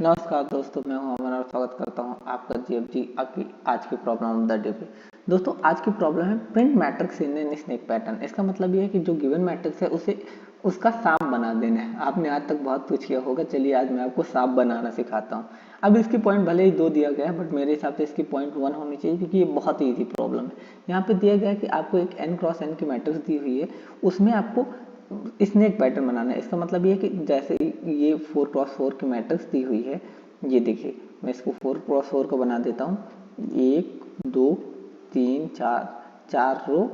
नमस्कार दोस्तों, मैं हूं अमन और स्वागत करता हूं आपका जीएफजी आपकी आज की प्रॉब्लम ऑफ द डे पे। दोस्तों, आज की प्रॉब्लम है print matrix in an snake pattern. इसका मतलब ये है कि जो गिवन मैट्रिक्स है उसे उसका सांप बना देना है। आपने आज तक बहुत कुछ किया होगा, चलिए आज मैं आपको सांप बनाना सिखाता हूँ। अब इसकी पॉइंट भले ही 2 दिया गया है, बट मेरे हिसाब से इसकी पॉइंट 1 होनी चाहिए, क्योंकि ये बहुत ही ईजी प्रॉब्लम है। यहाँ पे दिया गया है कि आपको एक n क्रॉस n की मैट्रिक्स दी हुई है, उसमें आपको स्नेक पैटर्न बनाना है। इसका मतलब ये है कि जैसे ये 4x4 की मैट्रिक्स दी हुई है, ये देखिए मैं इसको 4x4 को बना देता हूँ। 1 2 3 4 4 रो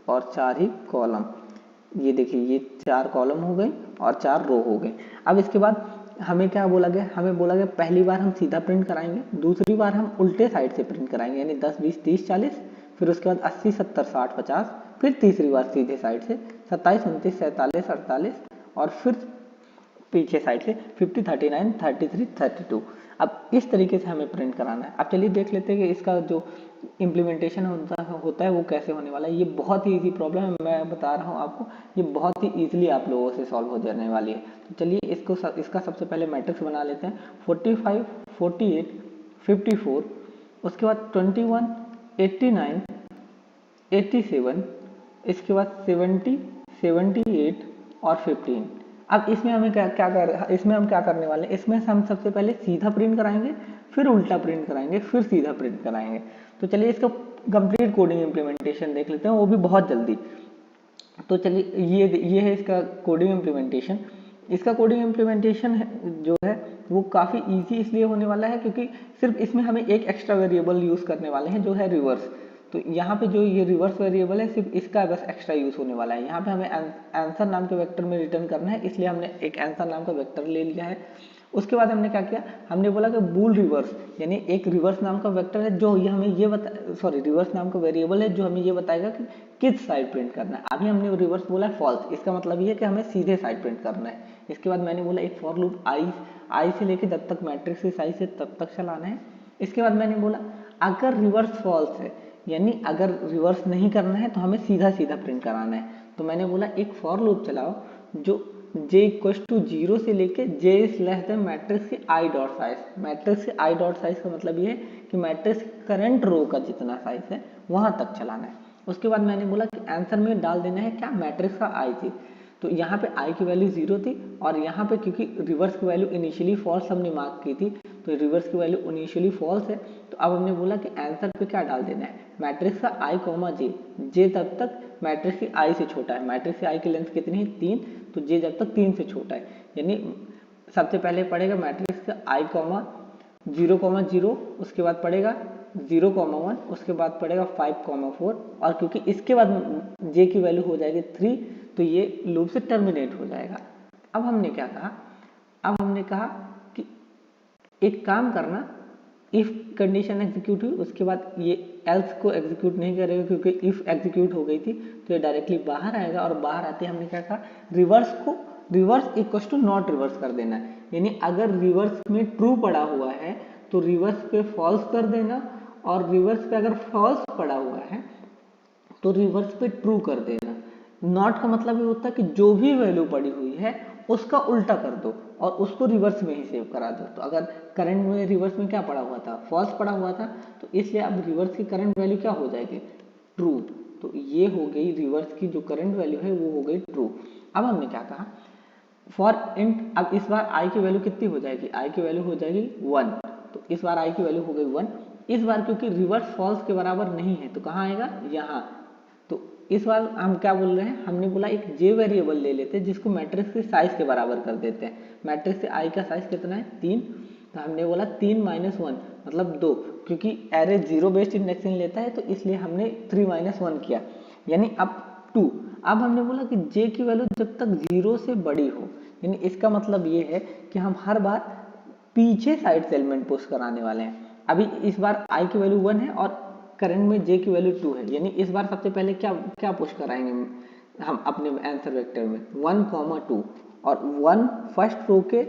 और 4 ही कॉलम। ये देखिए ये 4 कॉलम हो गए और 4 रो हो गए। अब इसके बाद हमें क्या बोला गया, हमें बोला गया पहली बार हम सीधा प्रिंट कराएंगे, दूसरी बार हम उल्टे साइड से प्रिंट कराएंगे, यानी 10 20 30 40, फिर उसके बाद 80 70 60 50, फिर तीसरी बार सीधे साइड से 27 29 47 48 और फिर पीछे साइड से 50 39 33 32। अब इस तरीके से हमें प्रिंट कराना है। अब चलिए देख लेते हैं कि इसका जो इम्प्लीमेंटेशन होता है वो कैसे होने वाला है। ये बहुत ही इजी प्रॉब्लम है, मैं बता रहा हूँ आपको, ये बहुत ही इजीली आप लोगों से सॉल्व हो जाने वाली है। तो चलिए इसका सबसे पहले मैट्रिक्स बना लेते हैं। 45 48 54, उसके बाद 21 89 87, इसके बाद 70 78 और 15। अब इसमें हमें इसमें हम क्या करने वाले हैं, इसमें हम सबसे पहले सीधा प्रिंट कराएंगे, फिर उल्टा प्रिंट कराएंगे, फिर सीधा प्रिंट कराएंगे। तो चलिए इसका कंप्लीट कोडिंग इम्प्लीमेंटेशन देख लेते हैं, वो भी बहुत जल्दी। तो चलिए ये है इसका कोडिंग इम्प्लीमेंटेशन। इसका कोडिंग इम्प्लीमेंटेशन जो है वो काफ़ी इजी इसलिए होने वाला है क्योंकि सिर्फ इसमें हमें एक एक्स्ट्रा वेरिएबल यूज़ करने वाले हैं, जो है रिवर्स। तो यहाँ पे जो ये रिवर्स वेरिएबल है, सिर्फ इसका बस एक्स्ट्रा यूज़ होने वाला है। यहाँ पे हमें आंसर नाम के वेक्टर में रिटर्न करना है, इसलिए हमने एक आंसर नाम का वेक्टर ले लिया है। उसके बाद हमने क्या किया, हमने बोला कि बूल रिवर्स, यानी एक रिवर्स नाम का वेक्टर है जो ये हमें ये रिवर्स नाम का वेरिएबल है जो हमें ये बताएगा कि किस साइड प्रिंट करना है। अभी हमने रिवर्स बोला है फॉल्स, इसका मतलब ये है कि हमें सीधे साइड प्रिंट करना है। इसके बाद मैंने बोला एक फॉर लूप आई से लेके जब तक मैट्रिक्स की साइज है तब तक चलाना है। इसके बाद मैंने बोला अगर रिवर्स फॉल्स है, यानी अगर रिवर्स नहीं करना है तो हमें सीधा सीधा प्रिंट कराना है। तो मैंने बोला एक फॉर लूप चलाओ जो j इक्वल टू 0 से लेके j is less than matrix की आई डॉट साइज। मैट्रिक्स की आई डॉट साइज का मतलब ये है कि मैट्रिक्स करंट रो का जितना साइज है वहां तक चलाना है। उसके बाद मैंने बोला कि आंसर में डाल देना है क्या, मैट्रिक्स का आई थी। तो यहाँ पे आई की वैल्यू 0 थी और यहाँ पे क्योंकि रिवर्स की वैल्यू इनिशियली फॉल्स हमने मार्क की थी, तो रिवर्स की वैल्यू इनिशियली फॉल्स है। तो अब हमने बोला कि आंसर पे क्या डाल देना है, मैट्रिक्स का आई कॉमा जे तब तक मैट्रिक्स की आई से छोटा है। मैट्रिक्स की आई की लेंथ कितनी है 3, तो जे जब तक 3 से छोटा है, यानी सबसे पहले पड़ेगा मैट्रिक्स का आई कॉमा 0,0, उसके बाद पड़ेगा 0,1, उसके बाद पड़ेगा 5,4 और क्योंकि इसके बाद जे की वैल्यू हो जाएगी 3, तो ये लूप से टर्मिनेट हो जाएगा। अब हमने क्या कहा, अब हमने कहा कि एक काम करना, इफ कंडीशन एग्जीक्यूट हुई उसके बाद ये एल्स को एग्जीक्यूट नहीं करेगा, क्योंकि इफ एग्जीक्यूट हो गई थी तो ये डायरेक्टली बाहर आएगा और बाहर आते हमने क्या कहा, reverse equal to not reverse कर देना है। यानी अगर रिवर्स में ट्रू पड़ा हुआ है तो रिवर्स पे फॉल्स कर देना, और रिवर्स पे अगर फॉल्स पड़ा हुआ है तो रिवर्स पे ट्रू कर देना। नॉट का मतलब ये होता है कि जो भी वैल्यू पड़ी हुई है उसका उल्टा कर दो और उसको रिवर्स में ही सेव करा दो। तो अगर करंट में रिवर्स में क्या पड़ा हुआ था, फॉल्स पड़ा हुआ था, तो इसलिए अब रिवर्स की करंट वैल्यू क्या हो जाएगी, ट्रू। तो ये हो गई रिवर्स की जो करंट वैल्यू है वो हो गई ट्रू। अब हमने क्या कहा, फॉर इंट, अब इस बार आई की वैल्यू कितनी हो जाएगी, आई की वैल्यू हो जाएगी 1। तो इस बार आई की वैल्यू हो गई 1। इस बार क्योंकि रिवर्स फॉल्स के बराबर नहीं है तो कहाँ आएगा, यहाँ। तो इस बार हम क्या बोल रहे हैं, हमने बोला एक जे वेरिएबल ले लेते हैं जिसको मैट्रिक्स के साइज के बराबर कर देते हैं। मैट्रिक्स से आई का साइज कितना है 3, तो हमने बोला 3 - 1 मतलब 2, क्योंकि एरे 0 बेस्ड इंडेक्सिंग लेता है तो इसलिए हमने 3 - 1 किया, यानी अब 2। अब हमने बोला कि जे की वैल्यू जब तक 0 से बड़ी हो, यानी इसका मतलब ये है कि हम हर बार पीछे साइड से एलिमेंट पुश कराने वाले हैं। अभी इस बार आई की वैल्यू 1 है और करंट में जे की वैल्यू 2 है, यानी इस बार सबसे पहले क्या पुश कराएंगे हम अपने आंसर वेक्टर में 1,2, और 1 फर्स्ट रो के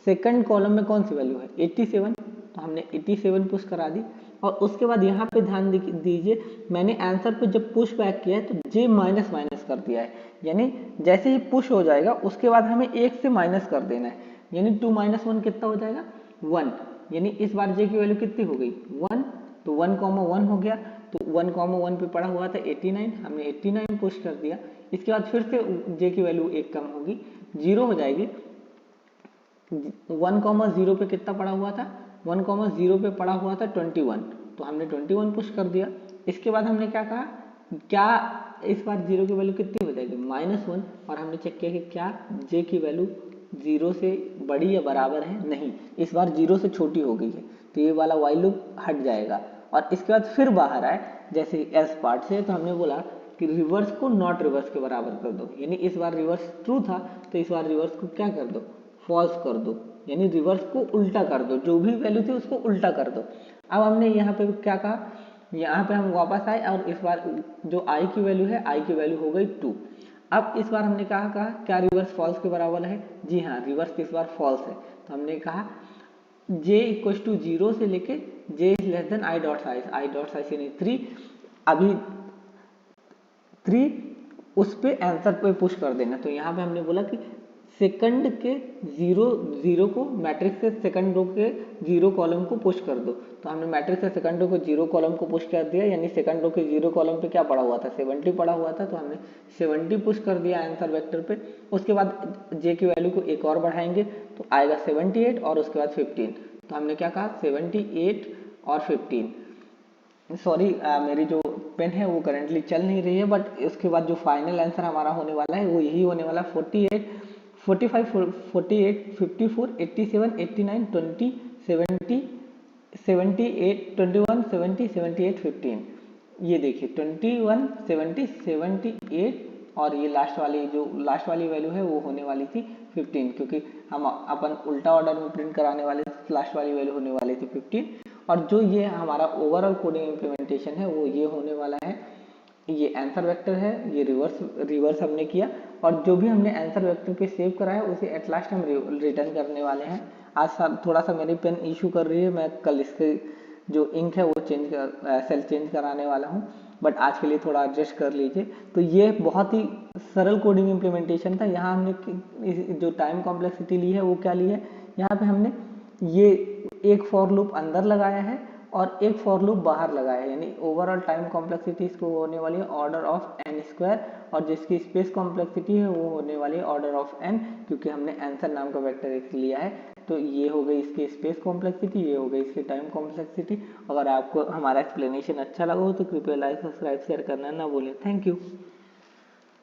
सेकंड कॉलम में कौन सी वैल्यू है 87, तो हमने 87 पुश करा दी। और उसके बाद यहाँ पे ध्यान दीजिए, मैंने आंसर पे जब पुश बैक किया है तो जे माइनस माइनस कर दिया है, यानी जैसे ही पुश हो जाएगा उसके बाद हमें 1 से माइनस कर देना है, यानी 2 - 1 कितना हो जाएगा 1, यानी इस बार जे की वैल्यू कितनी हो गई 1, तो 1,1 हो गया, तो 1,1 पे पड़ा हुआ था 89, हमने 89 पुश कर दिया। इसके बाद फिर से जे की वैल्यू एक कम होगी, 0 हो जाएगी। 1,0 पे कितना पड़ा हुआ था, 1,0 पे पड़ा हुआ था 21, तो हमने 21 पुश कर दिया। इसके बाद हमने क्या कहा, क्या इस बार 0 की वैल्यू कितनी हो जाएगी -1, और हमने चेक किया कि क्या जे की वैल्यू 0 से बड़ी या बराबर है, नहीं, इस बार 0 से छोटी हो गई है, तो ये वाला वाइल लूप हट जाएगा। और इसके बाद फिर बाहर आए जैसे एस पार्ट से, तो हमने बोला कि रिवर्स को नॉट रिवर्स के बराबर कर दो, यानी इस बार रिवर्स ट्रू था तो इस बार रिवर्स को क्या कर दो, फॉल्स कर दो, यानी रिवर्स को उल्टा कर दो, जो भी वैल्यू थी उसको उल्टा कर दो। अब हमने यहाँ पे क्या कहा, यहाँ पे हम वापस आए और इस बार जो i की वैल्यू है, i की वैल्यू हो गई 2। अब इस बार हमने कहा क्या रिवर्स फॉल्स के बराबर है, जी हाँ, रिवर्स इस बार फॉल्स है, तो हमने कहा j इक्वल टू 0 से लेके j is less than i dot size, यानी 3, अभी 3 उस पे आंसर पे पुश कर देना। तो यहाँ पे हमने बोला कि सेकंड के 0 को मैट्रिक्स से सेकंड रो के 0 कॉलम को पुश कर दो, तो हमने मैट्रिक्स से सेकंड रो के 0 कॉलम को पुश कर दिया, यानी सेकंड रो के 0 कॉलम पे क्या पड़ा हुआ था, 70 पड़ा हुआ था, तो हमने 70 पुश कर दिया आंसर वेक्टर पे। उसके बाद जे की वैल्यू को एक और बढ़ाएंगे तो आएगा 78 और उसके बाद 15, तो हमने क्या कहा 78 और 15। सॉरी मेरी जो पेन है वो करंटली चल नहीं रही है, बट इसके बाद जो फाइनल आंसर हमारा होने वाला है वो यही होने वाला है, 48, 45, 48, 54, 87, 89, 20, 70, 78, 21, 70, 78, 15। ये देखिए 21, 70, 78 और ये लास्ट वाली वैल्यू है वो होने वाली थी 15, क्योंकि हम अपन उल्टा ऑर्डर में प्रिंट कराने वाले, लास्ट वाली वैल्यू होने वाली थी 15। और जो ये हमारा ओवरऑल कोडिंग इम्प्लीमेंटेशन है वो ये होने वाला है, ये आंसर वेक्टर है, ये रिवर्स हमने किया, और जो भी हमने आंसर वेक्टर पे सेव करा है उसे एट लास्ट हम रिटर्न करने वाले हैं। आज थोड़ा सा मेरी पेन इशू कर रही है, मैं कल इसके जो इंक है वो सेल चेंज कराने वाला हूँ, बट आज के लिए थोड़ा एडजस्ट कर लीजिए। तो ये बहुत ही सरल कोडिंग इम्प्लीमेंटेशन था। यहाँ हमने जो टाइम कॉम्प्लेक्सिटी ली है वो क्या ली है, यहाँ पे हमने ये एक फॉर लूप अंदर लगाया है और एक फॉर लूप बाहर लगाया है, यानी ओवरऑल टाइम कॉम्प्लेक्सिटी इसको होने वाली है ऑर्डर ऑफ n², और जिसकी स्पेस कॉम्प्लेक्सिटी है वो होने वाली है ऑर्डर ऑफ n, क्योंकि हमने आंसर नाम का वेक्टर एक लिया है। तो ये हो गई इसकी स्पेस कॉम्प्लेक्सिटी, ये हो गई इसकी टाइम कॉम्प्लेक्सिटी। अगर आपको हमारा एक्सप्लेनेशन अच्छा लगा हो तो कृपया लाइक, सब्सक्राइब, शेयर करना ना भूलें। Thank you.